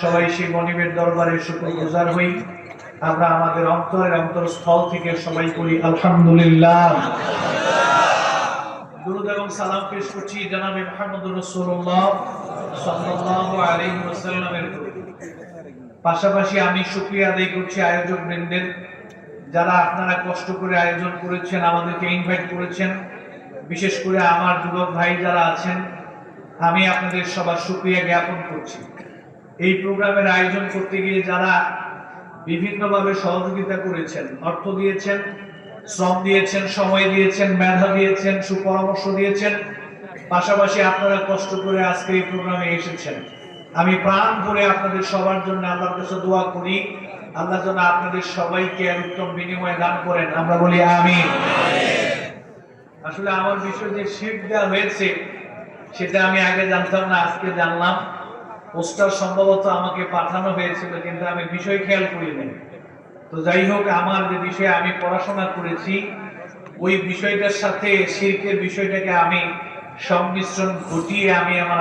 সবাই সেই মনিবের দরবারে শুকরগুজার হই। আমরা আমাদের অন্তরের অন্তরস্থল থেকে সবাই বলি আলহামদুলিল্লাহ। দুরূদ এবং সালাম পেশ করছি জনাবে মুহাম্মদুর রাসূলুল্লাহ সাল্লাল্লাহু আলাইহি ওয়াসাল্লামের উপর। পাশাপাশি আমি শুকরিয়া আদায় করছি আয়োজক বৃন্দের, যারা আপনারা কষ্ট করে আয়োজন করেছেন, আমাদেরকে ইনভাইট করেছেন। বিশেষ করে আমার যুবক ভাই যারা আছেন, আমি আপনাদের সবার শুকরিয়া জ্ঞাপন করছি। এই প্রোগ্রামের আয়োজন করতে গিয়ে যারা বিভিন্নভাবে সহযোগিতা করেছেন, অর্থ দিয়েছেন, শ্রম দিয়েছেন, সময় দিয়েছেন, মেধা দিয়েছেন, সুপরামর্শ দিয়েছেন, পাশাপাশি আপনারা কষ্ট করে আজকে এই প্রোগ্রামে এসেছেন, আমি প্রাণ ভরে আপনাদের সবার জন্য আল্লাহর কাছে দোয়া করি, আল্লাহ যেন আপনাদের সবাইকে উত্তম বিনিময় দান করেন। আমরা বলি আমিন। আসলে আমার বিষয় যে শিট দেওয়া হয়েছে সেটা আমি আগে জানতাম না, আজকে জানলাম। পোস্টার সম্ভবত আমাকে পাঠানো হয়েছিল, কিন্তু আমি বিষয় খেয়াল করি নাই। তো যাই হোক, আমার যে বিষয়ে আমি পড়াশোনা করেছি ওই বিষয়টার সাথে শিরকের বিষয়টাকে আমি সংমিশ্রণ ঘটিয়ে আমি আমার